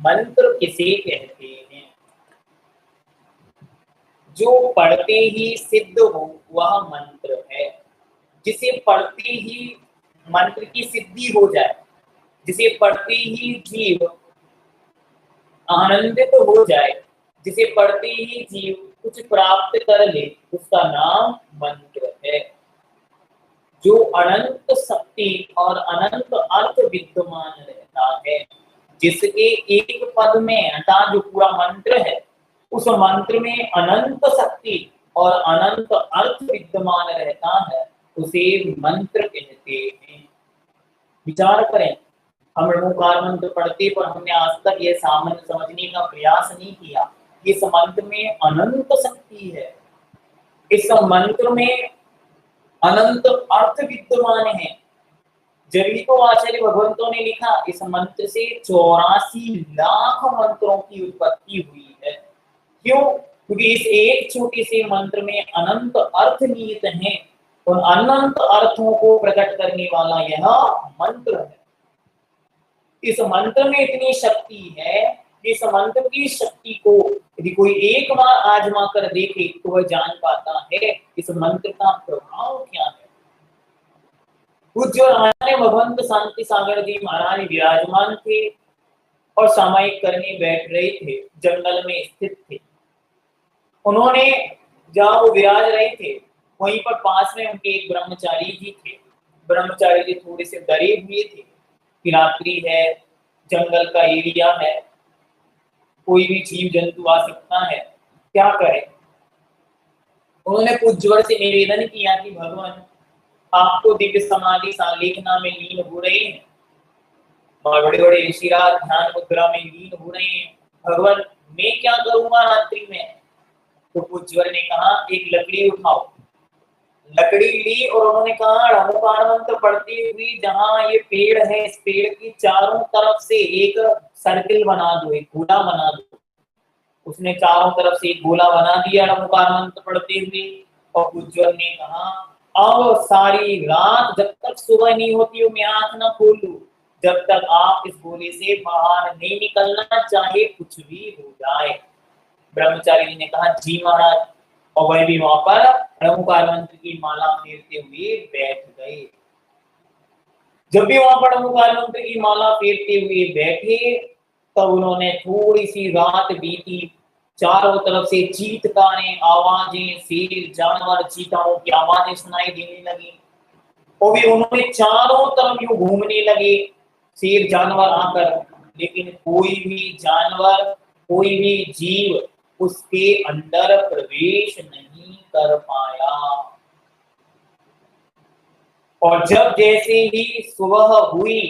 मंत्र किसे कहते हैं? जो पढ़ते ही सिद्ध हो वह मंत्र है। जिसे पढ़ते ही मंत्र की सिद्धि हो जाए, जिसे पढ़ते ही जीव आनंदित हो जाए, जिसे पढ़ते ही जीव कुछ प्राप्त कर ले, उसका नाम मंत्र है। जो अनंत शक्ति और अनंत अर्थ विद्यमान रहता है, जिसके एक पद में अर्थात जो पूरा मंत्र है, उस मंत्र में अनंत शक्ति और अनंत अर्थ विद्यमान रहता है, उसे मंत्र कहते हैं। विचार करें, हम ऋणोकार मंत्र पढ़ते पर हमने आज तक यह सामान्य समझने का प्रयास नहीं किया। इस मंत्र में अनंत शक्ति है, इस मंत्र में अनंत अर्थ विद्यमान है। जब तो आचार्य भगवंतों ने लिखा इस मंत्र से 84 लाख मंत्रों की उत्पत्ति हुई है। क्यों? क्योंकि इस एक छोटे से मंत्र में अनंत अर्थ निहित हैं और अनंत अर्थों को प्रकट करने वाला यह मंत्र है। इस मंत्र में इतनी शक्ति है, इस मंत्र की शक्ति को यदि कोई एक बार आजमा कर देखे तो वह जान पाता है इस मंत्र का प्रभाव क्या है। पूज्य रामायण भगवंत शांति सागर जी महाराज विराजमान थे और सामायिक करने बैठ रहे थे, जंगल में स्थित थे। उन्होंने जहाँ वो विराज रहे थे वहीं पर पास में उनके एक ब्रह्मचारी जी थे। ब्रह्मचारी जी थोड़े से डरे हुए थे कि रात्रि है, जंगल का एरिया है, कोई भी जीव जंतु आ सकता है, क्या करें। उन्होंने पूज्यवर से निवेदन किया कि भगवान, आपको दिव्य समाधि संलेखना में लीन हो रहे हैं, बड़े बड़े ऋषिराज ध्यान मुद्रा में लीन हो रहे हैं, भगवान मैं क्या करूंगा रात्रि में। तो पूज्यवर ने कहा एक लकड़ी उठाओ। लकड़ी ली और उन्होंने कहा ऋणोकार मंत्र पढ़ते हुए जहां ये पेड़ है, इस पेड़ की चारों तरफ से एक सर्किल बना दो, एक गोला बना दो। उसने चारों तरफ से एक गोला बना दिया ऋणोकार मंत्र पढ़ते हुए। और पूज्यवर ने कहा अब सारी रात जब तक सुबह नहीं होती मैं आंख ना खोलूं, जब तक आप इस गोले से बाहर नहीं निकलना, चाहे कुछ भी हो जाए। ब्रह्मचारी जी ने कहा जी महाराज, और वह भी वहां पर ऋणोकार मंत्र की माला फेरते हुए बैठ गए। जब भी वहां पर ऋणोकार मंत्र की माला फेरते हुए बैठे तब उन्होंने थोड़ी सी रात बीती, चारों तरफ से चीत्कारें आवाजें, शेर जानवर चीताओं की आवाजें सुनाई देने लगी। और भी उन्होंने चारों तरफ यूं घूमने लगे शेर जानवर आकर, लेकिन कोई भी जानवर, कोई भी जीव उसके अंदर प्रवेश नहीं कर पाया। और जब जैसे ही सुबह हुई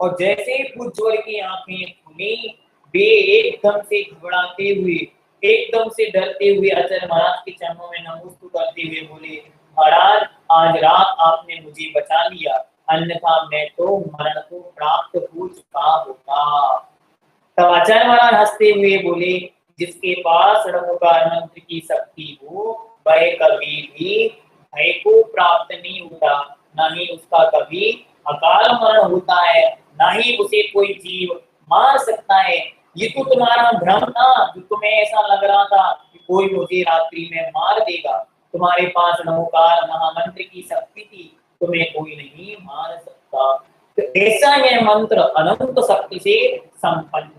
और जैसे पूज्यवर की आंखें खुली, वे एकदम से घबराते हुए, एकदम से डरते हुए आचार्य महाराज के चरणों में नमस्कार करते हुए बोले महाराज आज रात आपने मुझे बचा लिया, अन्यथा मैं तो मरण को प्राप्त हो चुका होता। तब आचार्य महाराज हंसते हुए बोले जिसके पास ऋणोकार मंत्र की शक्ति हो वह कभी भी भय को प्राप्त नहीं होता, ना ही उसका कभी अकाल मरण होता है, ना ही उसे कोई जीव मार सकता है। ये तो तुम्हारा भ्रम था, जो तुम्हें ऐसा लग रहा था कि कोई मुझे रात्रि में मार देगा। तुम्हारे पास ऋणोकार महामंत्र की शक्ति थी, तुम्हें कोई नहीं मार सकता। तो ऐसा यह मंत्र अनंत शक्ति से संपन्न